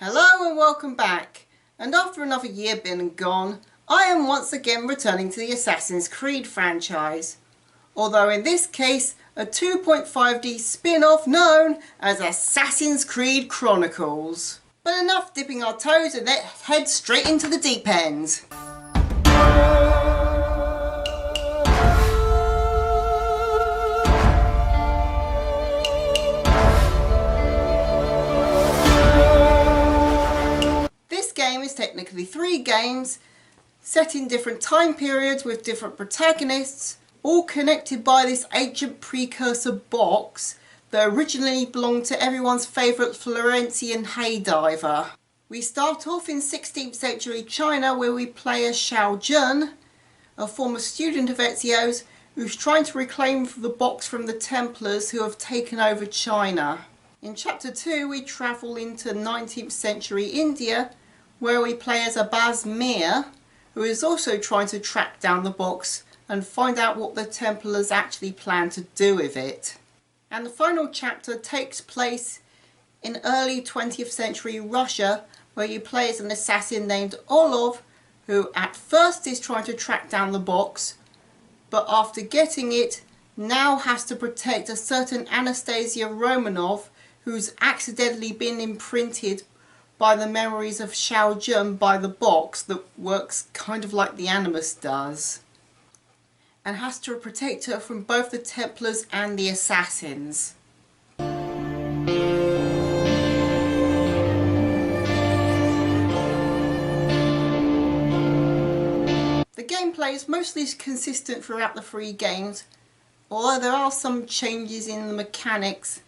Hello and welcome back, and after another year been and gone, I am once again returning to the Assassin's Creed franchise, although in this case a 2.5D spin-off known as Assassin's Creed Chronicles. But enough dipping our toes and let's head straight into the deep end. This game is technically 3 games set in different time periods with different protagonists, all connected by this ancient precursor box that originally belonged to everyone's favourite Florentian haydiver. We start off in 16th century China, where we play as Xiao Jun, a former student of Ezio's who's trying to reclaim the box from the Templars who have taken over China. In chapter 2 we travel into 19th century India, where we play as Abbas Mir, who is also trying to track down the box and find out what the Templars actually plan to do with it. And the final chapter takes place in early 20th century Russia, where you play as an assassin named Orlov, who at first is trying to track down the box, but after getting it now has to protect a certain Anastasia Romanov, who's accidentally been imprinted by the memories of Xiao Jun by the box that works kind of like the Animus does, and has to protect her from both the Templars and the Assassins. The gameplay is mostly consistent throughout the 3 games, although there are some changes in the mechanics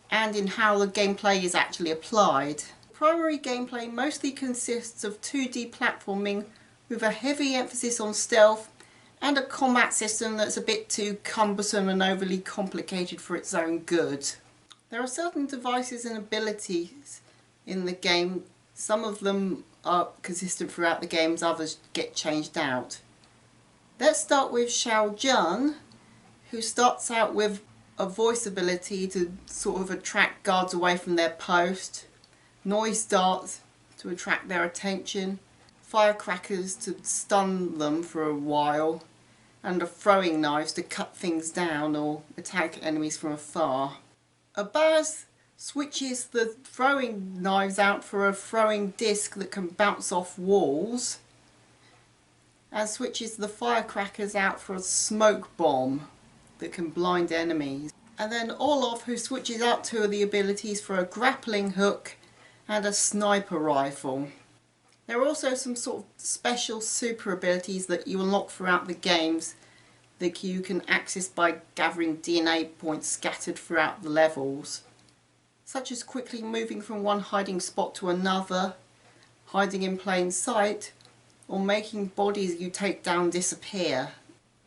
and in how the gameplay is actually applied. Primary gameplay mostly consists of 2D platforming with a heavy emphasis on stealth and a combat system that's a bit too cumbersome and overly complicated for its own good. There are certain devices and abilities in the game. Some of them are consistent throughout the games, others get changed out. Let's start with Xiao Jun, who starts out with a voice ability to sort of attract guards away from their post, noise darts to attract their attention, firecrackers to stun them for a while, and throwing knives to cut things down or attack enemies from afar. Abbas switches the throwing knives out for a throwing disc that can bounce off walls, and switches the firecrackers out for a smoke bomb that can blind enemies. And then Orlov, who switches out 2 of the abilities for a grappling hook and a sniper rifle. There are also some sort of special super abilities that you unlock throughout the games that you can access by gathering DNA points scattered throughout the levels, such as quickly moving from one hiding spot to another, hiding in plain sight, or making bodies you take down disappear.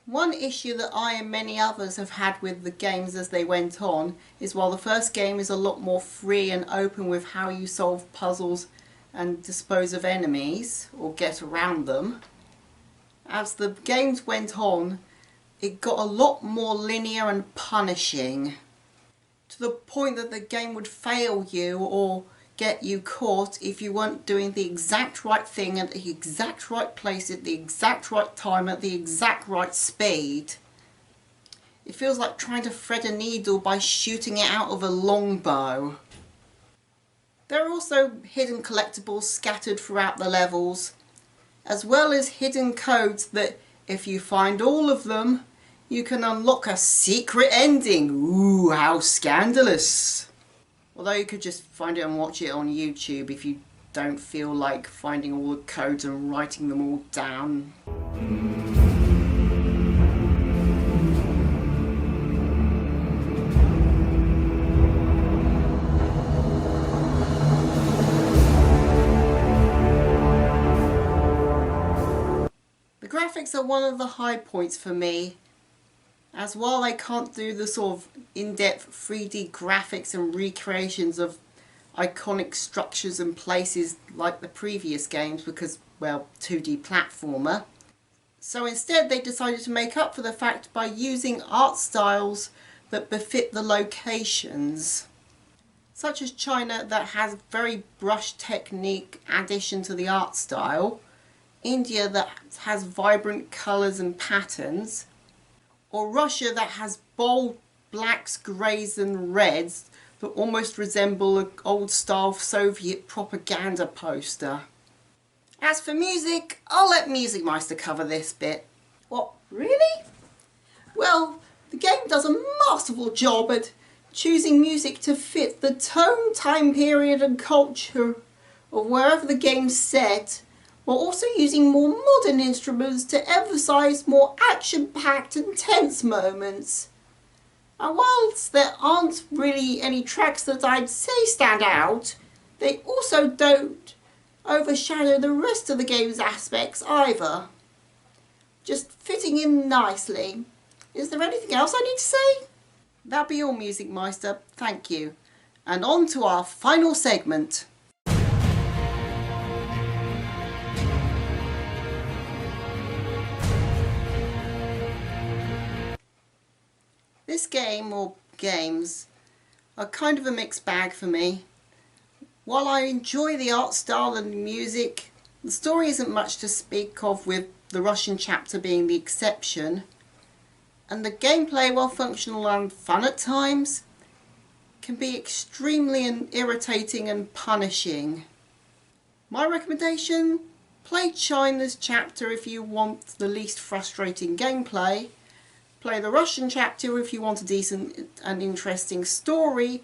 One issue that I and many others have had with the games as they went on is, while the first game is a lot more free and open with how you solve puzzles and dispose of enemies or get around them, as the games went on it got a lot more linear and punishing, to the point that the game would fail you or get you caught if you weren't doing the exact right thing at the exact right place at the exact right time at the exact right speed. It feels like trying to thread a needle by shooting it out of a longbow. There are also hidden collectibles scattered throughout the levels, as well as hidden codes that, if you find all of them, you can unlock a secret ending. Ooh, how scandalous! Although you could just find it and watch it on YouTube if you don't feel like finding all the codes and writing them all down. The graphics are one of the high points for me, as while they can't do the sort of in-depth 3D graphics and recreations of iconic structures and places like the previous games because, well, 2D platformer. So instead they decided to make up for the fact by using art styles that befit the locations. such as China that has very brush technique addition to the art style, India that has vibrant colours and patterns, or Russia that has bold blacks, greys and reds that almost resemble an old style Soviet propaganda poster. As for music, I'll let Music Meister cover this bit. What, really? Well, the game does a masterful job at choosing music to fit the tone, time period and culture of wherever the game's set, while also using more modern instruments to emphasise more action-packed and tense moments. And whilst there aren't really any tracks that I'd say stand out, they also don't overshadow the rest of the game's aspects either. Just fitting in nicely. Is there anything else I need to say? That'll be all, Music Meister, thank you. And on to our final segment. This game, or games, are kind of a mixed bag for me. While I enjoy the art style and the music, the story isn't much to speak of, with the Russian chapter being the exception. And the gameplay, while functional and fun at times, can be extremely irritating and punishing. My recommendation? Play China's chapter if you want the least frustrating gameplay. Play the Russian chapter if you want a decent and interesting story,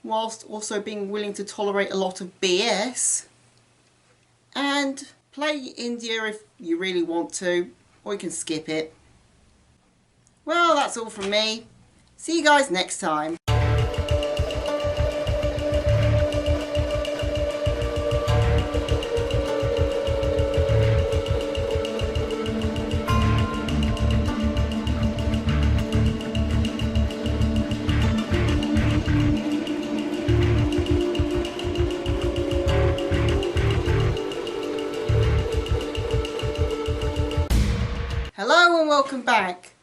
whilst also being willing to tolerate a lot of BS. And play India if you really want to, or you can skip it. Well, that's all from me. See you guys next time. Hello and welcome back.